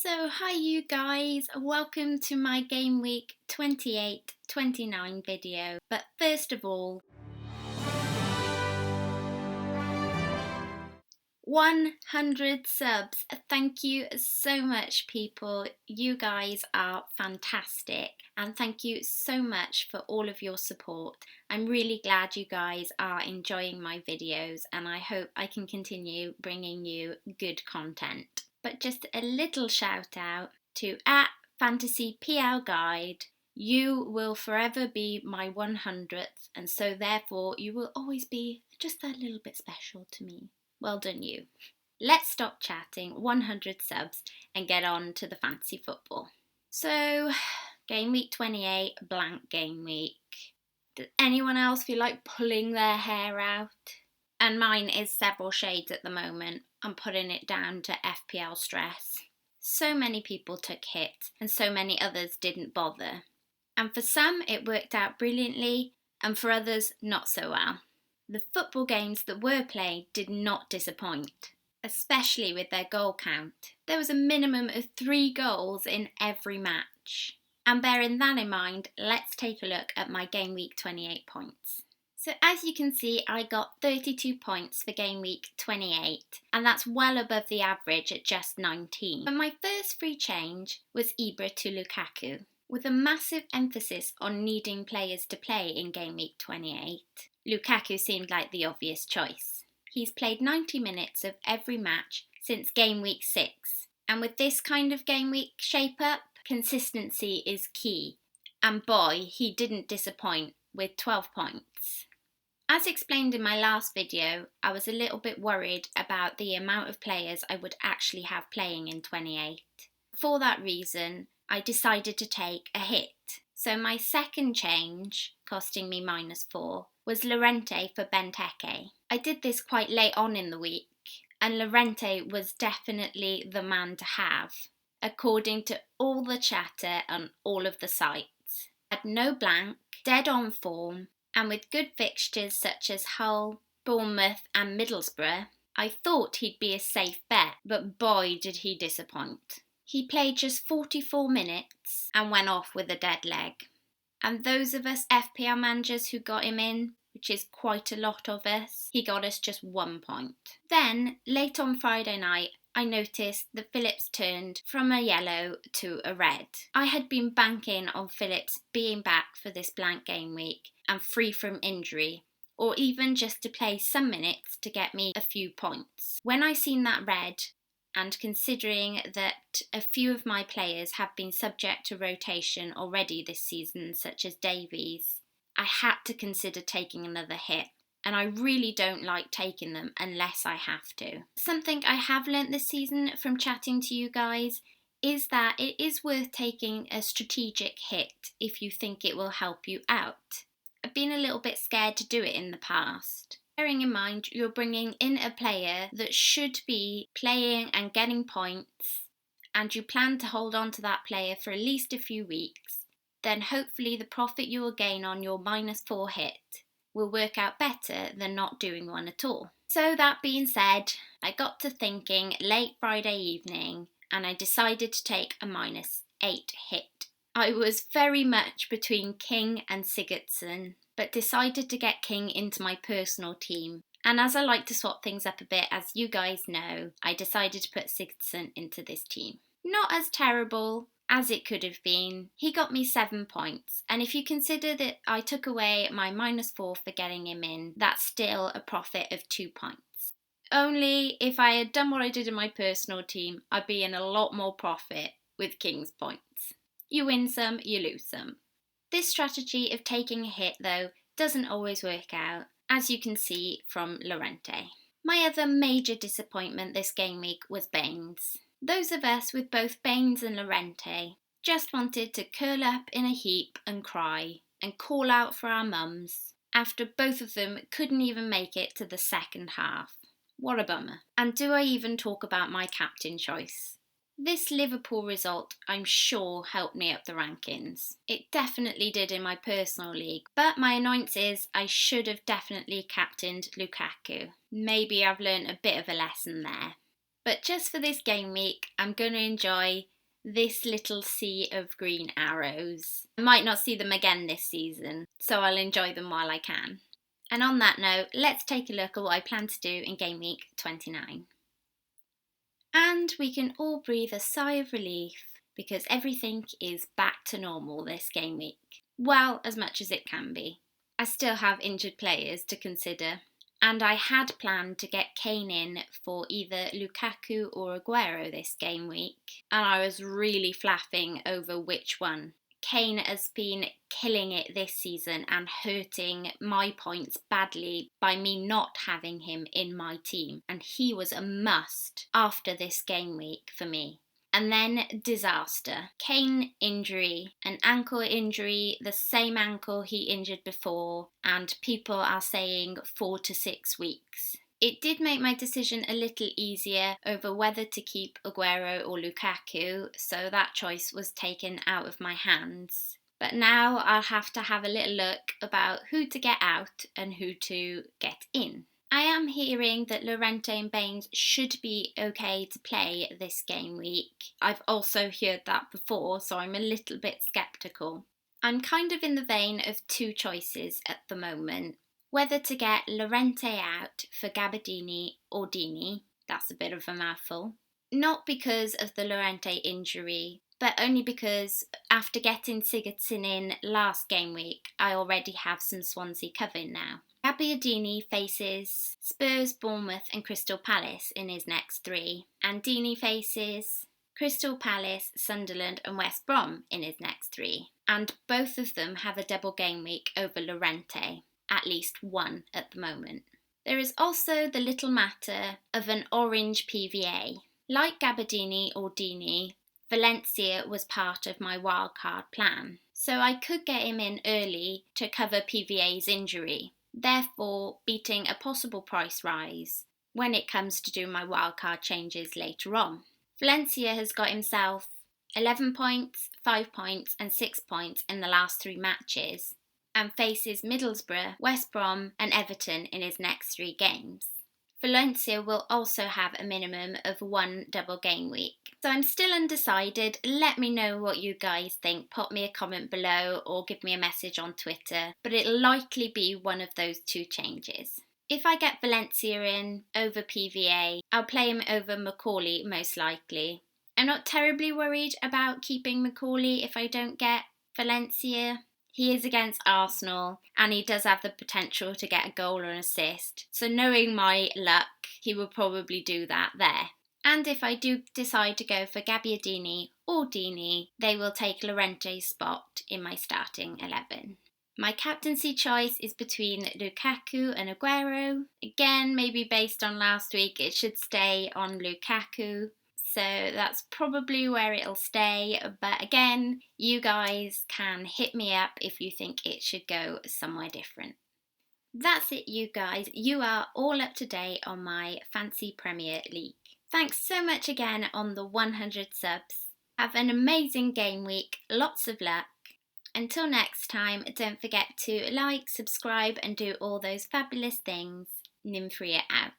So hi you guys, welcome to my game week 28-29 video. But first of all, 100 subs. Thank you so much people, you guys are fantastic and thank you so much for all of your support. I'm really glad you guys are enjoying my videos and I hope I can continue bringing you good content. But just a little shout out to @FantasyPL You will forever be my 100th and so therefore you will always be just that little bit special to me. Well done you. Let's stop chatting, 100 subs, and get on to the fantasy football. So, game week 28, blank game week. Does anyone else feel like pulling their hair out? And mine is several shades at the moment. I'm putting it down to FPL stress. So many people took hits and so many others didn't bother. And for some it worked out brilliantly and for others not so well. The football games that were played did not disappoint, especially with their goal count. There was a minimum of 3 goals in every match. And bearing that in mind, let's take a look at my game week 28 points. So as you can see, I got 32 points for game week 28, and that's well above the average at just 19. But my first free change was Ibra to Lukaku, with a massive emphasis on needing players to play in game week 28. Lukaku seemed like the obvious choice. He's played 90 minutes of every match since game week 6, and with this kind of game week shape-up, consistency is key, and boy, he didn't disappoint with 12 points. As explained in my last video, I was a little bit worried about the amount of players I would actually have playing in 28. For that reason, I decided to take a hit. So my second change, costing me -4, was Llorente for Benteke. I did this quite late on in the week, and Llorente was definitely the man to have, according to all the chatter on all of the sites. Had no blank, dead on form, and with good fixtures such as Hull, Bournemouth and Middlesbrough, I thought he'd be a safe bet, but boy did he disappoint. He played just 44 minutes and went off with a dead leg. And those of us FPL managers who got him in, which is quite a lot of us, he got us just 1 point. Then, late on Friday night, I noticed that Phillips turned from a yellow to a red. I had been banking on Phillips being back for this blank game week and free from injury, or even just to play some minutes to get me a few points. When I seen that red, and considering that a few of my players have been subject to rotation already this season, such as Davies, I had to consider taking another hit. And I really don't like taking them unless I have to. Something I have learnt this season from chatting to you guys is that it is worth taking a strategic hit if you think it will help you out. I've been a little bit scared to do it in the past. Bearing in mind you're bringing in a player that should be playing and getting points, and you plan to hold on to that player for at least a few weeks, then hopefully the profit you will gain on your -4 hit will work out better than not doing one at all. So that being said, I got to thinking late Friday evening and I decided to take a -8 hit. I was very much between King and Sigurdsson, but decided to get King into my personal team. And as I like to swap things up a bit, as you guys know, I decided to put Sigurdsson into this team. Not as terrible as it could have been. He got me 7 points, and if you consider that I took away my -4 for getting him in, that's still a profit of 2 points. Only if I had done what I did in my personal team, I'd be in a lot more profit with King's points. You win some, you lose some. This strategy of taking a hit, though, doesn't always work out, as you can see from Llorente. My other major disappointment this game week was Baines. Those of us with both Baines and Llorente just wanted to curl up in a heap and cry and call out for our mums after both of them couldn't even make it to the second half. What a bummer. And do I even talk about my captain choice? This Liverpool result, I'm sure, helped me up the rankings. It definitely did in my personal league, but my annoyance is I should have definitely captained Lukaku. Maybe I've learned a bit of a lesson there. But just for this game week, I'm going to enjoy this little sea of green arrows. I might not see them again this season, so I'll enjoy them while I can. And on that note, let's take a look at what I plan to do in game week 29. And we can all breathe a sigh of relief because everything is back to normal this game week. Well, as much as it can be. I still have injured players to consider, and I had planned to get Kane in for either Lukaku or Aguero this game week, and I was really flapping over which one. Kane has been killing it this season and hurting my points badly by me not having him in my team, and he was a must after this game week for me. And then disaster. Kane injury, an ankle injury, the same ankle he injured before, and people are saying 4 to 6 weeks. It did make my decision a little easier over whether to keep Aguero or Lukaku, so that choice was taken out of my hands. But now I'll have to have a little look about who to get out and who to get in. I am hearing that Llorente and Baines should be okay to play this game week. I've also heard that before, so I'm a little bit sceptical. I'm kind of in the vein of two choices at the moment. Whether to get Llorente out for Gabardini or Dini, that's a bit of a mouthful. Not because of the Llorente injury, but only because after getting Sigurdsson in last game week, I already have some Swansea cover now. Gabardini faces Spurs, Bournemouth and Crystal Palace in his next 3, and Dini faces Crystal Palace, Sunderland and West Brom in his next 3, and both of them have a double game week over Llorente, at least one at the moment. There is also the little matter of an orange PVA. Like Gabardini or Dini, Valencia was part of my wildcard plan, so I could get him in early to cover PVA's injury, therefore beating a possible price rise when it comes to doing my wildcard changes later on. Valencia has got himself 11 points, 5 points and 6 points in the last 3 matches and faces Middlesbrough, West Brom and Everton in his next 3 games. Valencia will also have a minimum of 1 double game week. So I'm still undecided. Let me know what you guys think. Pop me a comment below or give me a message on Twitter. But it'll likely be one of those 2 changes. If I get Valencia in over PVA, I'll play him over Macaulay most likely. I'm not terribly worried about keeping Macaulay if I don't get Valencia. He is against Arsenal and he does have the potential to get a goal or an assist. So knowing my luck, he will probably do that there. And if I do decide to go for Gabardini or Dini, they will take Llorente's spot in my starting 11. My captaincy choice is between Lukaku and Aguero. Again, maybe based on last week, it should stay on Lukaku. So that's probably where it'll stay. But again, you guys can hit me up if you think it should go somewhere different. That's it, you guys. You are all up to date on my Fancy Premier League. Thanks so much again on the 100 subs. Have an amazing game week. Lots of luck. Until next time, don't forget to like, subscribe and do all those fabulous things. Nymphaea out.